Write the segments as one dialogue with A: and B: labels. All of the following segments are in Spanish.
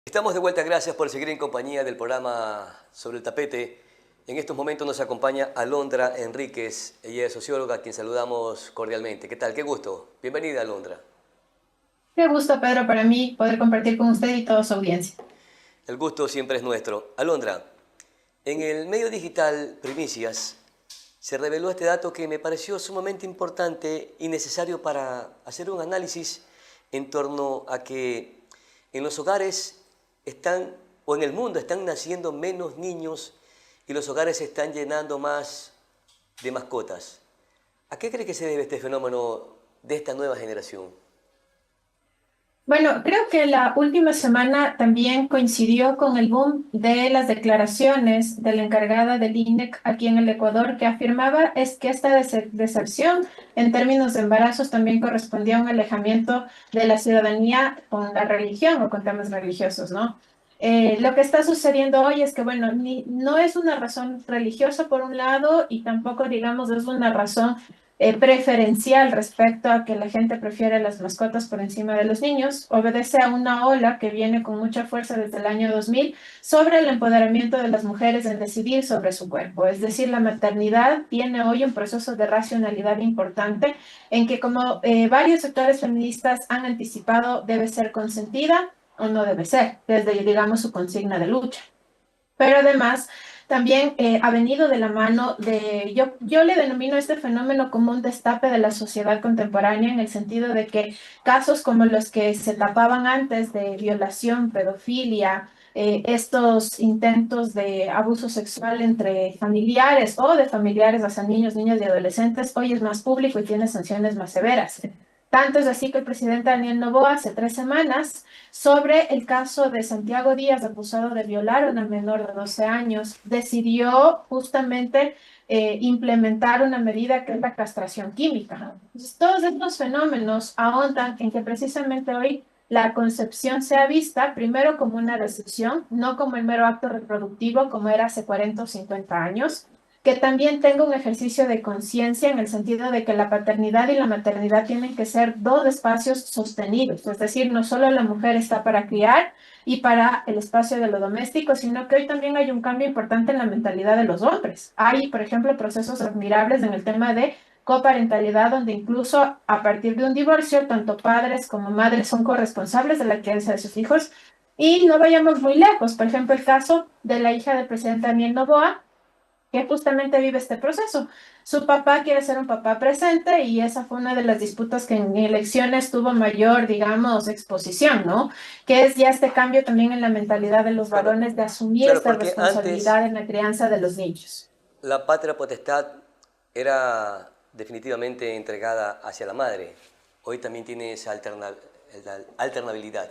A: Estamos de vuelta, gracias por seguir en compañía del programa Sobre el Tapete. En estos momentos nos acompaña Alondra Enríquez, ella es socióloga, a quien saludamos cordialmente. ¿Qué tal? Qué gusto. Bienvenida, Alondra.
B: Qué gusto, Pedro, para mí poder compartir con usted y toda su audiencia.
A: El gusto siempre es nuestro. Alondra, en el medio digital Primicias se reveló este dato que me pareció sumamente importante y necesario para hacer un análisis en torno a que en los hogares están, o en el mundo están naciendo menos niños y los hogares se están llenando más de mascotas. ¿A qué cree que se debe este fenómeno de esta nueva generación?
B: Bueno, creo que la última semana también coincidió con el boom de las declaraciones de la encargada del INEC aquí en el Ecuador, que afirmaba es que esta deserción en términos de embarazos también correspondía a un alejamiento de la ciudadanía con la religión o con temas religiosos, ¿no? Lo que está sucediendo hoy es que, bueno, no es una razón religiosa por un lado y tampoco, digamos, es una razón preferencial respecto a que la gente prefiere las mascotas por encima de los niños. Obedece a una ola que viene con mucha fuerza desde el año 2000 sobre el empoderamiento de las mujeres en decidir sobre su cuerpo. Es decir, la maternidad tiene hoy un proceso de racionalidad importante en que, como varios sectores feministas han anticipado, debe ser consentida o no debe ser, desde, digamos, su consigna de lucha. Pero además también ha venido de la mano de, yo le denomino este fenómeno como un destape de la sociedad contemporánea, en el sentido de que casos como los que se tapaban antes de violación, pedofilia, estos intentos de abuso sexual entre familiares o de familiares hacia niños, niñas y adolescentes, hoy es más público y tiene sanciones más severas. Tanto es así que el presidente Daniel Noboa hace 3 semanas sobre el caso de Santiago Díaz, acusado de violar a una menor de 12 años, decidió justamente implementar una medida que es la castración química. Entonces, todos estos fenómenos ahondan en que precisamente hoy la concepción sea vista primero como una decisión, no como el mero acto reproductivo como era hace 40 o 50 años, que también tenga un ejercicio de conciencia en el sentido de que la paternidad y la maternidad tienen que ser dos espacios sostenidos, es decir, no solo la mujer está para criar y para el espacio de lo doméstico, sino que hoy también hay un cambio importante en la mentalidad de los hombres. Hay, por ejemplo, procesos admirables en el tema de coparentalidad, donde incluso a partir de un divorcio, tanto padres como madres son corresponsables de la crianza de sus hijos. Y no vayamos muy lejos, por ejemplo, el caso de la hija del presidente Daniel Noboa, que justamente vive este proceso. Su papá quiere ser un papá presente y esa fue una de las disputas que en elecciones tuvo mayor, digamos, exposición, ¿no? Que es ya este cambio también en la mentalidad de los
A: Claro,
B: varones de asumir
A: claro,
B: esta
A: porque antes
B: responsabilidad en la crianza de los niños.
A: la patria potestad era definitivamente entregada hacia la madre. Hoy también tiene esa alternabilidad.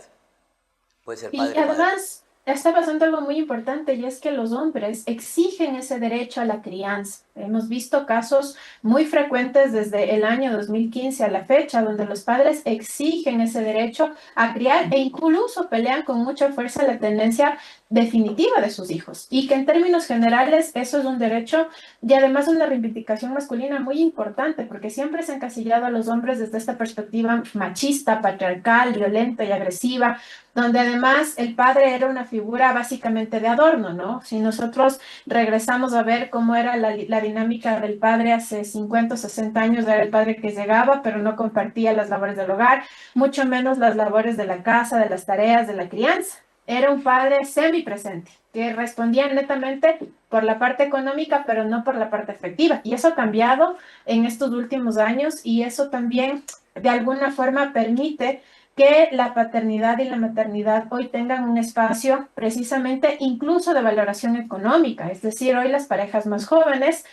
A: Puede ser
B: Y
A: padre o madre.
B: además está pasando algo muy importante y es que los hombres exigen ese derecho a la crianza. Hemos visto casos muy frecuentes desde el año 2015 a la fecha donde los padres exigen ese derecho a criar e incluso pelean con mucha fuerza la tendencia definitiva de sus hijos. Y que en términos generales eso es un derecho y además una reivindicación masculina muy importante porque siempre se ha encasillado a los hombres desde esta perspectiva machista, patriarcal, violenta y agresiva, donde además el padre era una figura básicamente de adorno, ¿no? Si nosotros regresamos a ver cómo era la dinámica del padre hace 50 o 60 años, era el padre que llegaba, pero no compartía las labores del hogar, mucho menos las labores de la casa, de las tareas, de la crianza. Era un padre semipresente, que respondía netamente por la parte económica, pero no por la parte afectiva. Y eso ha cambiado en estos últimos años y eso también de alguna forma permite que la paternidad y la maternidad hoy tengan un espacio precisamente incluso de valoración económica. Es decir, hoy las parejas más jóvenes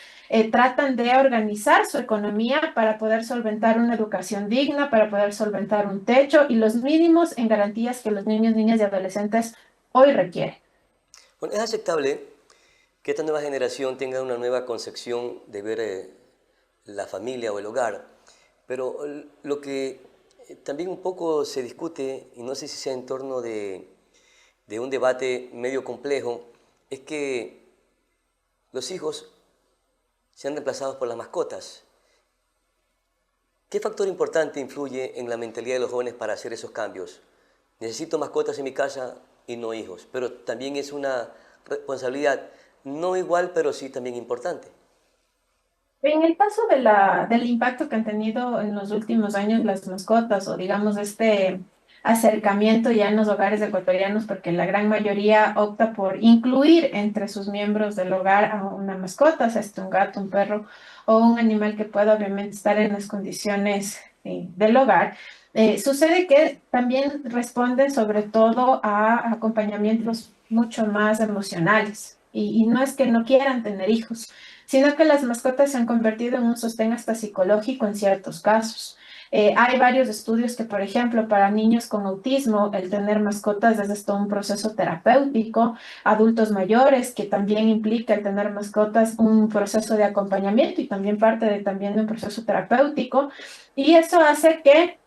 B: tratan de organizar su economía para poder solventar una educación digna, para poder solventar un techo y los mínimos en garantías que los niños, niñas y adolescentes hoy requieren.
A: Bueno, es aceptable que esta nueva generación tenga una nueva concepción de ver la familia o el hogar, pero lo que también un poco se discute, y no sé si sea en torno de un debate medio complejo, es que los hijos sean reemplazados por las mascotas. ¿Qué factor importante influye en la mentalidad de los jóvenes para hacer esos cambios? ¿Necesito mascotas en mi casa y no hijos, pero también es una responsabilidad no igual, pero sí también importante.
B: En el caso del impacto que han tenido en los últimos años las mascotas, o digamos este acercamiento ya en los hogares ecuatorianos, porque la gran mayoría opta por incluir entre sus miembros del hogar a una mascota, sea este un gato, un perro o un animal que pueda obviamente estar en las condiciones del hogar. Sucede que también responden sobre todo a acompañamientos mucho más emocionales, y no es que no quieran tener hijos, sino que las mascotas se han convertido en un sostén hasta psicológico en ciertos casos. Hay varios estudios que, por ejemplo, para niños con autismo, el tener mascotas es todo un proceso terapéutico, adultos mayores, que también implica el tener mascotas un proceso de acompañamiento y también parte también de un proceso terapéutico. Y eso hace que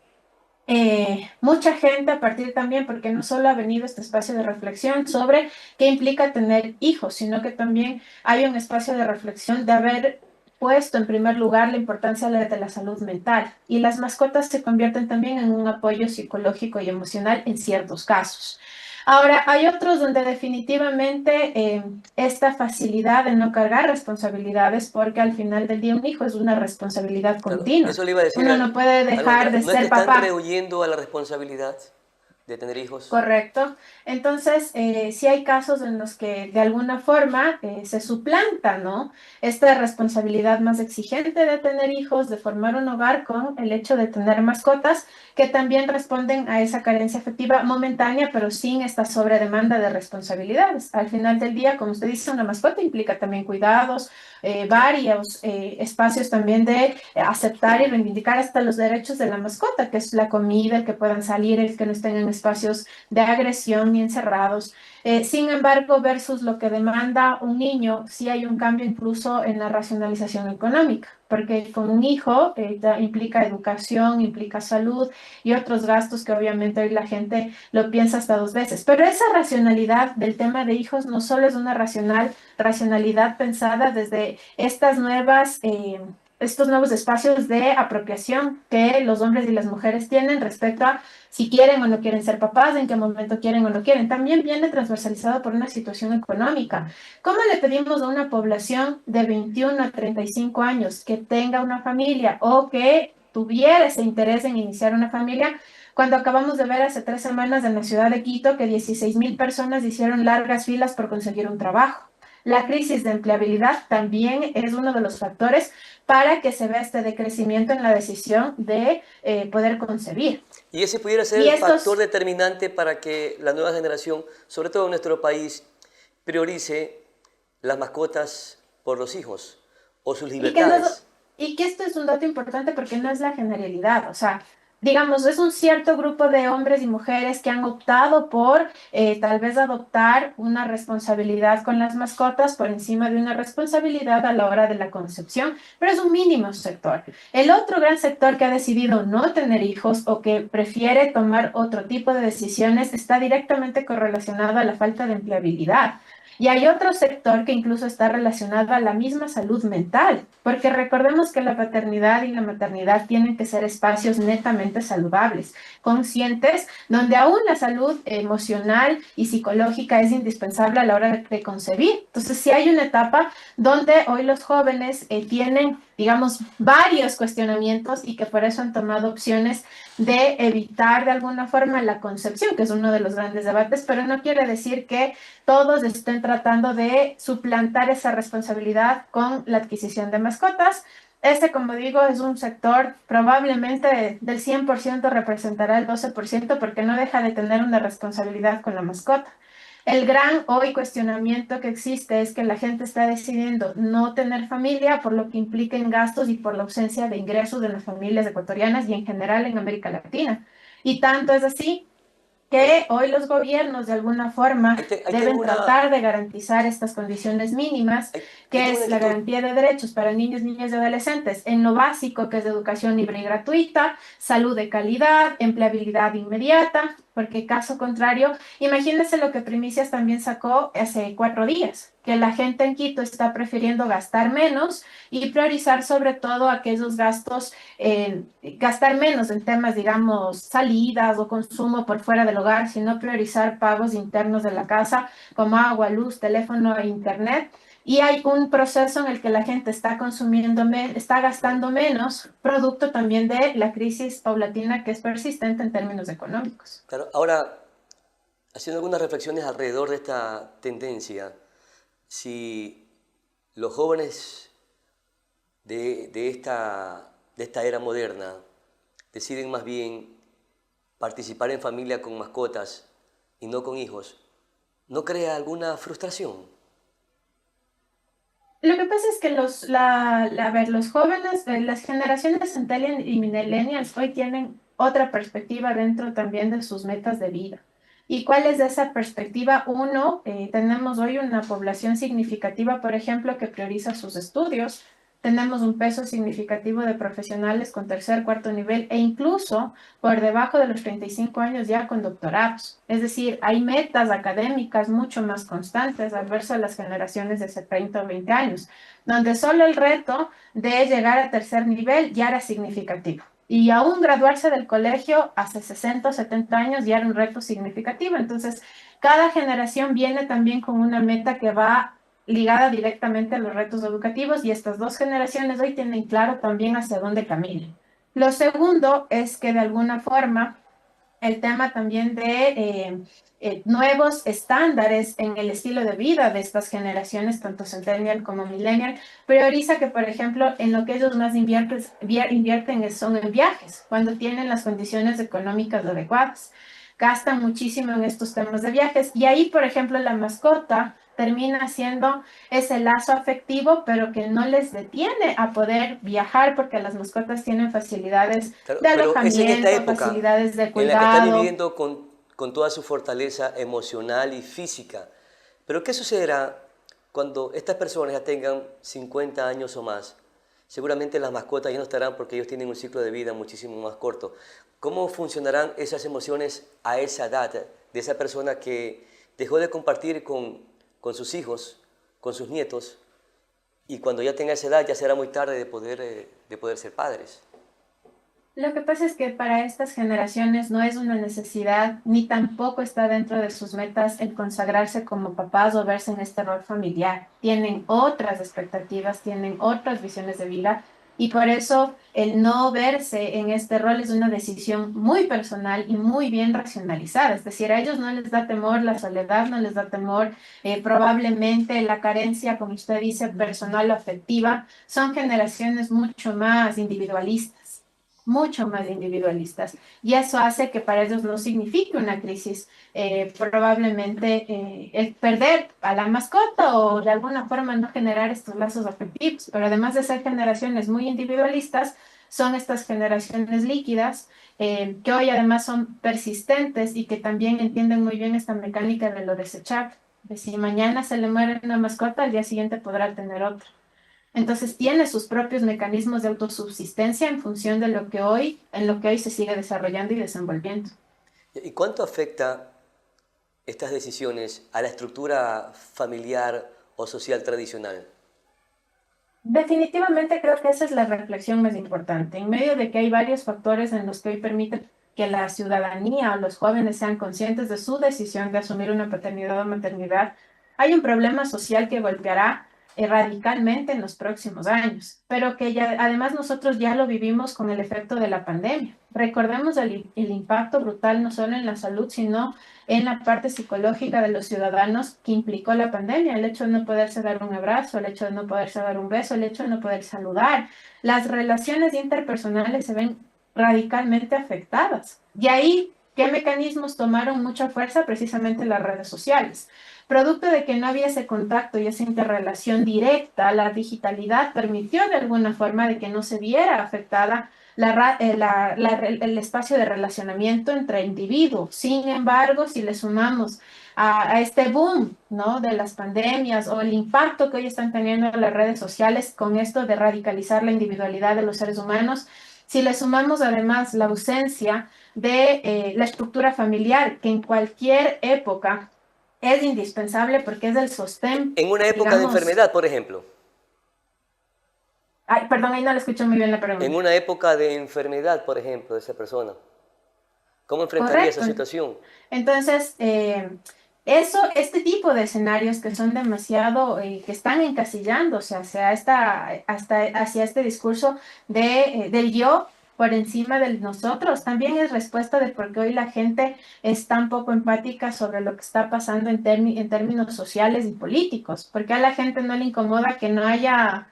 B: mucha gente a partir también, porque no solo ha venido este espacio de reflexión sobre qué implica tener hijos, sino que también hay un espacio de reflexión de haber puesto en primer lugar la importancia de la salud mental, y las mascotas se convierten también en un apoyo psicológico y emocional en ciertos casos. Ahora, hay otros donde definitivamente esta facilidad de no cargar responsabilidades, porque al final del día un hijo es una responsabilidad
A: Claro,
B: continua.
A: eso le iba a decir
B: Uno
A: a
B: no puede dejar
A: Alondra,
B: de
A: ¿no es que
B: ser
A: están
B: papá.
A: rehuyendo a la responsabilidad de tener hijos?
B: Correcto. Entonces, sí hay casos en los que de alguna forma se suplanta, ¿no? Esta responsabilidad más exigente de tener hijos, de formar un hogar, con el hecho de tener mascotas que también responden a esa carencia afectiva momentánea, pero sin esta sobredemanda de responsabilidades. Al final del día, como usted dice, una mascota implica también cuidados,
A: Claro.
B: varios espacios también de aceptar y reivindicar hasta los derechos de la mascota, que es la comida, el que puedan salir, el que no estén en espacios de agresión ni encerrados. Sin embargo, versus lo que demanda un niño, sí hay un cambio incluso en la racionalización económica, porque con un hijo implica educación, implica salud y otros gastos que obviamente hoy la gente lo piensa hasta dos veces. Pero esa racionalidad del tema de hijos no solo es una racionalidad pensada desde estos nuevos espacios de apropiación que los hombres y las mujeres tienen respecto a si quieren o no quieren ser papás, en qué momento quieren o no quieren. También viene transversalizado por una situación económica. ¿Cómo le pedimos a una población de 21 a 35 años que tenga una familia o que tuviera ese interés en iniciar una familia, cuando acabamos de ver hace 3 semanas en la ciudad de Quito que 16.000 personas hicieron largas filas por conseguir un trabajo? La crisis de empleabilidad también es uno de los factores para que se vea este decrecimiento en la decisión de poder concebir.
A: Y ese pudiera ser
B: Y
A: el factor
B: estos,
A: determinante para que la nueva generación, sobre todo en nuestro país, priorice las mascotas por los hijos o sus
B: y que, no
A: libertades.
B: y que esto es un dato importante porque no es la generalidad, o sea, digamos, es un cierto grupo de hombres y mujeres que han optado por tal vez adoptar una responsabilidad con las mascotas por encima de una responsabilidad a la hora de la concepción, pero es un mínimo sector. El otro gran sector que ha decidido no tener hijos o que prefiere tomar otro tipo de decisiones está directamente correlacionado a la falta de empleabilidad. Y hay otro sector que incluso está relacionado a la misma salud mental, porque recordemos que la paternidad y la maternidad tienen que ser espacios netamente saludables, conscientes, donde aún la salud emocional y psicológica es indispensable a la hora de concebir. Entonces, sí hay una etapa donde hoy los jóvenes tienen, digamos, varios cuestionamientos y que por eso han tomado opciones de evitar de alguna forma la concepción, que es uno de los grandes debates, pero no quiere decir que todos estén tratando de suplantar esa responsabilidad con la adquisición de mascotas. Este, como digo, es un sector probablemente del 100% representará el 12% porque no deja de tener una responsabilidad con la mascota. El gran hoy cuestionamiento que existe es que la gente está decidiendo no tener familia por lo que implica en gastos y por la ausencia de ingresos de las familias ecuatorianas y en general en América Latina. Y tanto es así
A: Ahí,
B: que hoy los gobiernos de alguna forma
A: ahí tengo
B: deben tratar de garantizar estas condiciones mínimas,
A: ahí
B: que
A: tengo una
B: es la
A: inquietud.
B: garantía de derechos para niños, niñas y adolescentes en lo básico, que es educación libre y gratuita, salud de calidad, empleabilidad inmediata, porque caso contrario, imagínense lo que Primicias también sacó hace 4 días, que la gente en Quito está prefiriendo gastar menos y priorizar sobre todo aquellos gastos, gastar menos en temas, digamos, salidas o consumo por fuera del hogar, sino priorizar pagos internos de la casa como agua, luz, teléfono e internet. Y hay un proceso en el que la gente está consumiendo, está gastando menos, producto también de la crisis paulatina que es persistente en términos económicos.
A: Claro, ahora, haciendo algunas reflexiones alrededor de esta tendencia, si los jóvenes de esta era moderna deciden más bien participar en familia con mascotas y no con hijos, ¿no crea alguna frustración?
B: Lo que pasa es que a ver, los jóvenes, las generaciones Centennial y Millennials hoy tienen otra perspectiva dentro también de sus metas de vida. ¿Y cuál es esa perspectiva? Uno, tenemos hoy una población significativa, por ejemplo, que prioriza sus estudios. Tenemos un peso significativo de profesionales con tercer, cuarto nivel e incluso por debajo de los 35 años ya con doctorados. Es decir, hay metas académicas mucho más constantes al verso de las generaciones de hace 30 o 20 años, donde solo el reto de llegar a tercer nivel ya era significativo. Y aún graduarse del colegio hace 60 o 70 años ya era un reto significativo. Entonces, cada generación viene también con una meta que va ligada directamente a los retos educativos y estas dos generaciones hoy tienen claro también hacia dónde caminan. Lo segundo es que de alguna forma el tema también de nuevos estándares en el estilo de vida de estas generaciones, tanto Centennial como Millennial, prioriza que, por ejemplo, en lo que ellos más invierten son en viajes, cuando tienen las condiciones económicas adecuadas. Gastan muchísimo en estos temas de viajes y ahí, por ejemplo, la mascota termina siendo ese lazo afectivo, pero que no les detiene a poder viajar porque las mascotas tienen facilidades
A: Claro,
B: de
A: pero es en esta
B: alojamiento,
A: época
B: facilidades de
A: en la que están
B: cuidado.
A: viviendo con toda su fortaleza emocional y física. Pero ¿qué sucederá cuando estas personas ya tengan 50 años o más? Seguramente las mascotas ya no estarán porque ellos tienen un ciclo de vida muchísimo más corto. ¿Cómo funcionarán esas emociones a esa edad de esa persona que dejó de compartir con sus hijos, con sus nietos, y cuando ya tenga esa edad ya será muy tarde de poder ser padres?
B: Lo que pasa es que para estas generaciones no es una necesidad, ni tampoco está dentro de sus metas el consagrarse como papás o verse en este rol familiar. Tienen otras expectativas, tienen otras visiones de vida y por eso el no verse en este rol es una decisión muy personal y muy bien racionalizada. Es decir, a ellos no les da temor la soledad, no les da temor probablemente la carencia, como usted dice, personal o afectiva. Son generaciones mucho más individualistas. Y eso hace que para ellos no signifique una crisis. Probablemente el perder a la mascota o de alguna forma no generar estos lazos afectivos. Pero además de ser generaciones muy individualistas, son estas generaciones líquidas que hoy además son persistentes y que también entienden muy bien esta mecánica de lo desechable. De si mañana se le muere una mascota, al día siguiente podrá tener otra. Entonces tiene sus propios mecanismos de autosubsistencia en función de en lo que hoy se sigue desarrollando y desenvolviendo.
A: ¿Y cuánto afecta estas decisiones a la estructura familiar o social tradicional?
B: Definitivamente creo que esa es la reflexión más importante. En medio de que hay varios factores en los que hoy permiten que la ciudadanía o los jóvenes sean conscientes de su decisión de asumir una paternidad o maternidad, hay un problema social que golpeará radicalmente en los próximos años, pero que ya, además nosotros ya lo vivimos con el efecto de la pandemia. Recordemos el impacto brutal no solo en la salud, sino en la parte psicológica de los ciudadanos que implicó la pandemia, el hecho de no poderse dar un abrazo, el hecho de no poderse dar un beso, el hecho de no poder saludar. Las relaciones interpersonales se ven radicalmente afectadas. Y ahí, ¿qué mecanismos tomaron mucha fuerza? Precisamente las redes sociales. Producto de que no había ese contacto y esa interrelación directa, la digitalidad permitió de alguna forma de que no se viera afectada el espacio de relacionamiento entre individuos. Sin embargo, si le sumamos a este boom, ¿no? De las pandemias o el impacto que hoy están teniendo las redes sociales con esto de radicalizar la individualidad de los seres humanos, Si le sumamos además la ausencia de la estructura familiar, que en cualquier época es indispensable porque es el sostén,
A: En una época de
B: digamos,
A: enfermedad, por ejemplo.
B: ay, perdón, ahí no le escucho muy bien la
A: En
B: pregunta.
A: una época de enfermedad, por ejemplo, de esa persona. ¿Cómo enfrentaría esa
B: Correcto.
A: situación?
B: Entonces, este tipo de escenarios que son demasiado, que están encasillándose hacia este discurso del yo por encima del nosotros, también es respuesta de por qué hoy la gente es tan poco empática sobre lo que está pasando en términos sociales y políticos, porque a la gente no le incomoda que no haya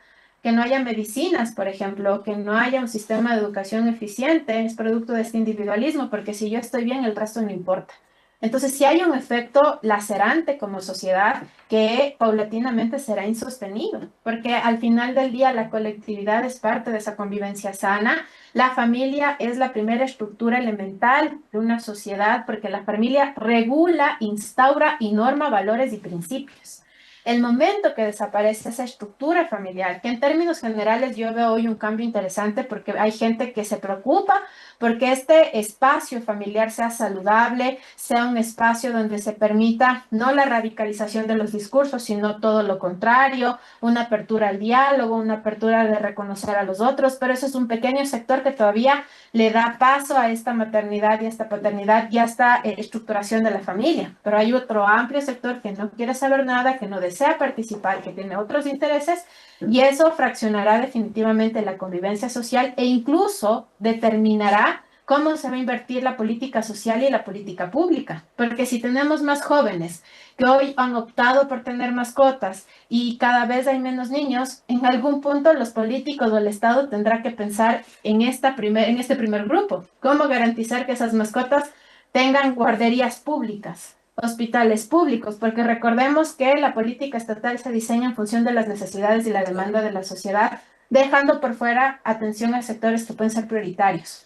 B: medicinas, por ejemplo, que no haya un sistema de educación eficiente, es producto de este individualismo, porque si yo estoy bien, el resto no importa. Entonces, si hay un efecto lacerante como sociedad que paulatinamente será insostenido, porque al final del día la colectividad es parte de esa convivencia sana. La familia es la primera estructura elemental de una sociedad porque la familia regula, instaura y norma valores y principios. El momento que desaparece esa estructura familiar, que en términos generales yo veo hoy un cambio interesante porque hay gente que se preocupa porque este espacio familiar sea saludable, sea un espacio donde se permita no la radicalización de los discursos, sino todo lo contrario, una apertura al diálogo, una apertura de reconocer a los otros, pero eso es un pequeño sector que todavía le da paso a esta maternidad y a esta paternidad y a esta estructuración de la familia. Pero hay otro amplio sector que no quiere saber nada, que no desea participar, que tiene otros intereses y eso fraccionará definitivamente la convivencia social e incluso determinará cómo se va a invertir la política social y la política pública. Porque si tenemos más jóvenes que hoy han optado por tener mascotas y cada vez hay menos niños, en algún punto los políticos o el Estado tendrá que pensar en este primer grupo. ¿Cómo garantizar que esas mascotas tengan guarderías públicas? Hospitales públicos, porque recordemos que la política estatal se diseña en función de las necesidades y la
A: Claro.
B: demanda de la sociedad, dejando por fuera atención a sectores que pueden ser prioritarios.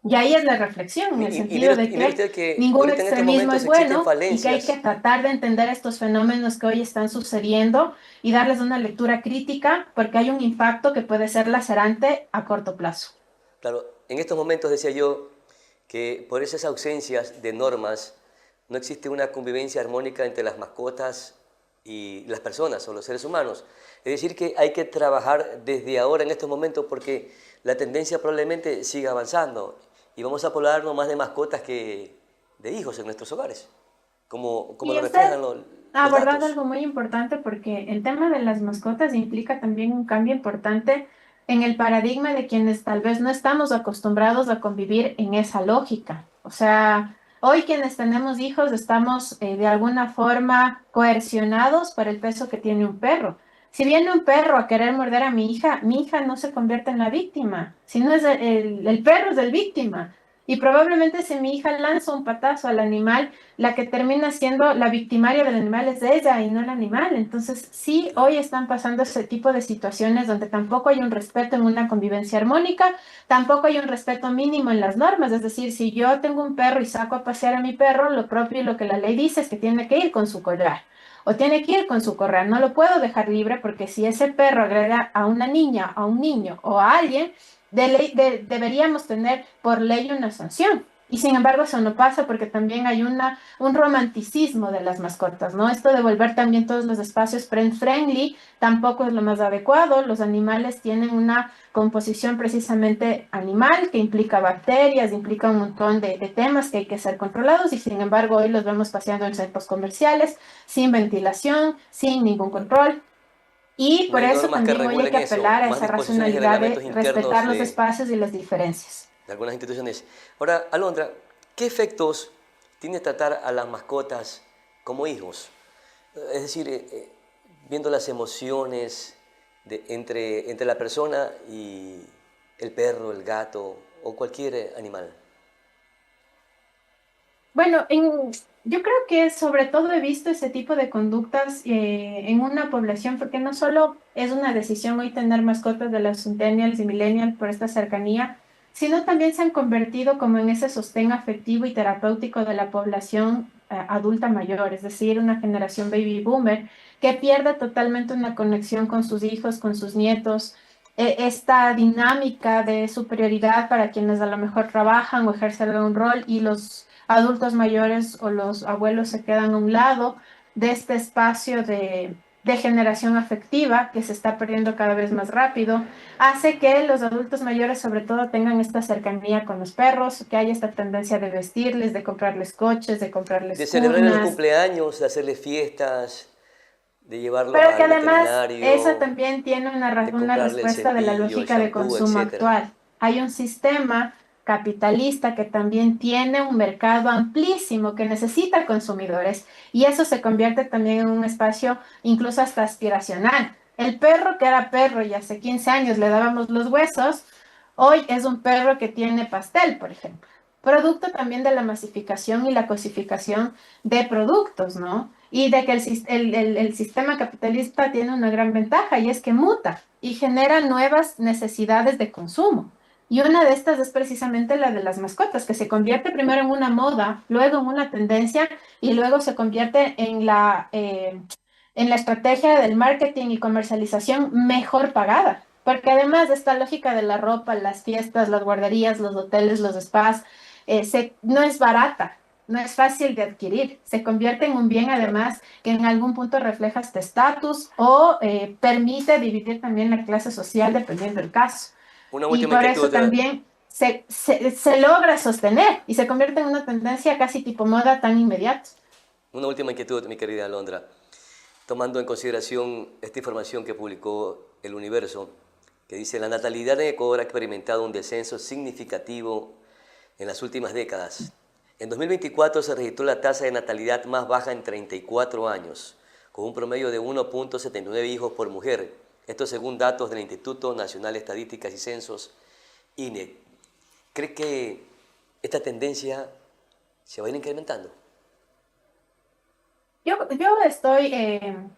B: Y ahí es la reflexión, en el sentido de
A: Y mire
B: que
A: usted que
B: ningún
A: ahorita en estos
B: extremismo
A: momentos
B: es
A: existen
B: bueno y que hay que
A: falencias.
B: tratar de entender estos fenómenos que hoy están sucediendo y darles una lectura crítica porque hay un impacto que puede ser lacerante a corto plazo.
A: Claro, en estos momentos decía yo que por esas ausencias de normas no existe una convivencia armónica entre las mascotas y las personas o los seres humanos. Es decir, que hay que trabajar desde ahora en estos momentos porque la tendencia probablemente siga avanzando y vamos a poblarnos más de mascotas que de hijos en nuestros hogares, como
B: Y
A: lo
B: usted
A: reflejan
B: ha
A: los
B: abordado
A: datos.
B: algo muy importante porque el tema de las mascotas implica también un cambio importante en el paradigma de quienes tal vez no estamos acostumbrados a convivir en esa lógica. O sea, hoy quienes tenemos hijos estamos de alguna forma coercionados por el peso que tiene un perro. Si viene un perro a querer morder a mi hija no se convierte en la víctima, sino es el perro es el víctima. Y probablemente si mi hija lanza un patazo al animal, la que termina siendo la victimaria del animal es ella y no el animal. Entonces, sí,
A: Claro.
B: hoy están pasando ese tipo de situaciones donde tampoco hay un respeto en una convivencia armónica, tampoco hay un respeto mínimo en las normas. Es decir, si yo tengo un perro y saco a pasear a mi perro, lo propio y lo que la ley dice es que tiene que ir con su collar o tiene que ir con su correa. No lo puedo dejar libre porque si ese perro agrega a una niña, a un niño o a alguien, deberíamos tener por ley una sanción. Y sin embargo, eso no pasa porque también hay un romanticismo de las mascotas, ¿no? Esto de volver también todos los espacios friendly tampoco es lo más adecuado. Los animales tienen una composición precisamente animal que implica bacterias, implica un montón de temas que hay que ser controlados y sin embargo hoy los vemos paseando en centros comerciales sin ventilación, sin ningún
A: Claro.
B: control. Y
A: No
B: por
A: hay
B: eso
A: normas que
B: también hoy hay
A: regulen
B: que
A: eso,
B: apelar a
A: más
B: esa
A: disposiciones y
B: racionalidad
A: reglamentos
B: de respetar
A: internos
B: los espacios y las diferencias.
A: de algunas instituciones. Ahora, Alondra, ¿qué efectos tiene tratar a las mascotas como hijos? Es decir, viendo las emociones entre la persona y el perro, el gato o cualquier animal.
B: Bueno, yo creo que sobre todo he visto ese tipo de conductas en una población, porque no solo es una decisión hoy tener mascotas de los centennials y millennials por esta cercanía, sino también se han convertido como en ese sostén afectivo y terapéutico de la población adulta mayor, es decir, una generación baby boomer que pierde totalmente una conexión con sus hijos, con sus nietos. esta dinámica de superioridad para quienes a lo mejor trabajan o ejercen algún rol y los adultos mayores o los abuelos se quedan a un lado de este espacio de generación afectiva que se está perdiendo cada vez más rápido, hace que los adultos mayores sobre todo tengan esta cercanía con los perros, que haya esta tendencia de vestirles, de comprarles coches, de comprarles
A: De celebrarles los
B: cunas,
A: cumpleaños, de hacerles fiestas, de llevarlos
B: pero que
A: al
B: además eso
A: veterinario,
B: también tiene
A: de
B: una
A: comprarle el
B: respuesta de la
A: cepillo, el
B: lógica de
A: shampoo,
B: consumo
A: etc.
B: actual. Hay un sistema capitalista que también tiene un mercado amplísimo que necesita consumidores y eso se convierte también en un espacio incluso hasta aspiracional. El perro que era perro y hace 15 años le dábamos los huesos, hoy es un perro que tiene pastel, por ejemplo. Producto también de la masificación y la cosificación de productos, ¿no? Y de que el sistema capitalista tiene una gran ventaja y es que muta y genera nuevas necesidades de consumo. Y una de estas es precisamente la de las mascotas, que se convierte primero en una moda, luego en una tendencia y luego se convierte en la estrategia del marketing y comercialización mejor pagada. Porque además de esta lógica de la ropa, las fiestas, las guarderías, los hoteles, los spas, no es barata, no es fácil de adquirir. Se convierte en un bien
A: Claro.
B: además que en algún punto refleja este estatus o permite dividir también la clase social dependiendo del caso.
A: Una
B: Y
A: última
B: por eso
A: inquietud,
B: también se logra sostener y se convierte en una tendencia casi tipo moda tan inmediata.
A: mi querida Alondra. Tomando en consideración esta información que publicó El Universo, que dice la natalidad en Ecuador ha experimentado un descenso significativo en las últimas décadas. En 2024 se registró la tasa de natalidad más baja en 34 años, con un promedio de 1,79 hijos por mujer. Esto según datos del Instituto Nacional de Estadísticas y Censos, INE. ¿Cree que esta tendencia se va a ir incrementando?
B: Yo estoy,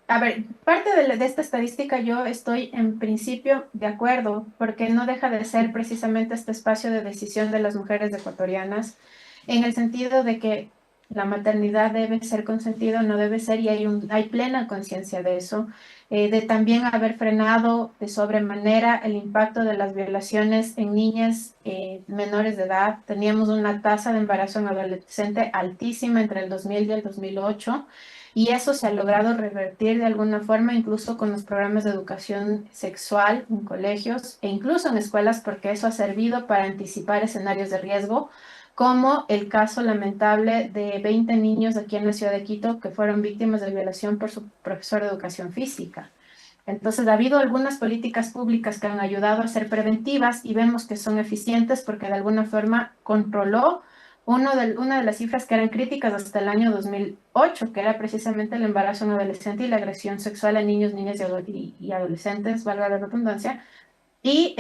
B: a ver, parte de esta estadística yo estoy en principio de acuerdo, porque no deja de ser precisamente este espacio de decisión de las mujeres ecuatorianas, en el sentido de que la maternidad debe ser consentida, no debe ser, y hay plena conciencia de eso, de también haber frenado de sobremanera el impacto de las violaciones en niñas menores de edad. Teníamos una tasa de embarazo en adolescente altísima entre el 2000 y el 2008. Y eso se ha logrado revertir de alguna forma, incluso con los programas de educación sexual en colegios e incluso en escuelas, porque eso ha servido para anticipar escenarios de riesgo, como el caso lamentable de 20 niños aquí en la ciudad de Quito que fueron víctimas de violación por su profesor de educación física. Entonces, ha habido algunas políticas públicas que han ayudado a ser preventivas y vemos que son eficientes porque de alguna forma controló una de las cifras que eran críticas hasta el año 2008, que era precisamente el embarazo en adolescente y la agresión sexual a niños, niñas y adolescentes, valga la redundancia. Y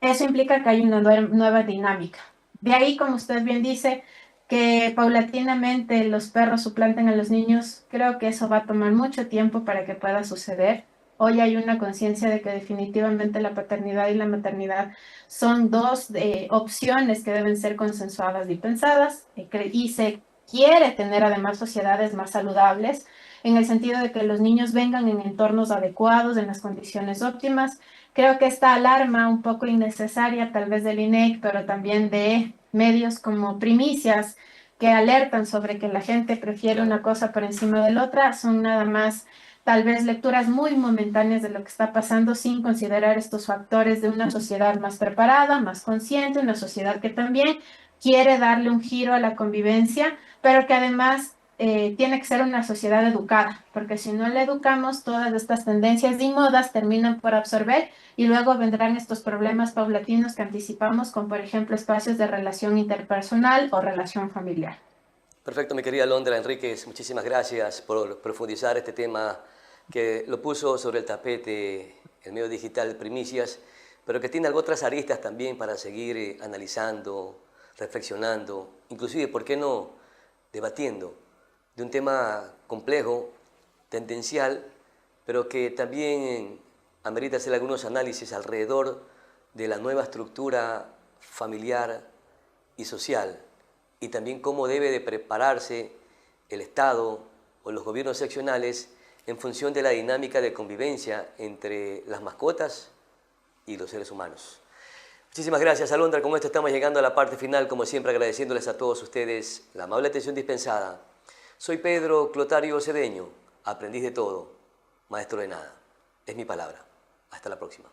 B: eso implica que hay una nueva dinámica. De ahí, como usted bien dice, que paulatinamente los perros suplanten a los niños, creo que eso va a tomar mucho tiempo para que pueda suceder. Hoy hay una conciencia de que definitivamente la paternidad y la maternidad son dos opciones que deben ser consensuadas y pensadas, y se quiere tener además sociedades más saludables, en el sentido de que los niños vengan en entornos adecuados, en las condiciones óptimas. Creo que esta alarma un poco innecesaria, tal vez del INEC, pero también de medios como Primicias, que alertan sobre que la gente prefiere
A: Claro.
B: una cosa por encima de la otra, son nada más tal vez lecturas muy momentáneas de lo que está pasando sin considerar estos factores de una sociedad más preparada, más consciente, una sociedad que también quiere darle un giro a la convivencia, pero que además tiene que ser una sociedad educada, porque si no la educamos, todas estas tendencias y modas terminan por absorber y luego vendrán estos problemas paulatinos que anticipamos con, por ejemplo, espacios de relación interpersonal o relación familiar.
A: Perfecto, mi querida Alondra Enríquez, muchísimas gracias por profundizar este tema que lo puso sobre el tapete el medio digital Primicias, pero que tiene algo otras aristas también para seguir analizando, reflexionando, inclusive, ¿por qué no?, debatiendo de un tema complejo, tendencial, pero que también amerita hacer algunos análisis alrededor de la nueva estructura familiar y social, y también cómo debe de prepararse el Estado o los gobiernos seccionales en función de la dinámica de convivencia entre las mascotas y los seres humanos. Muchísimas gracias, Alondra. Con esto estamos llegando a la parte final, como siempre agradeciéndoles a todos ustedes la amable atención dispensada. Soy Pedro Clotario Cedeño, aprendiz de todo, maestro de nada. Es mi palabra. Hasta la próxima.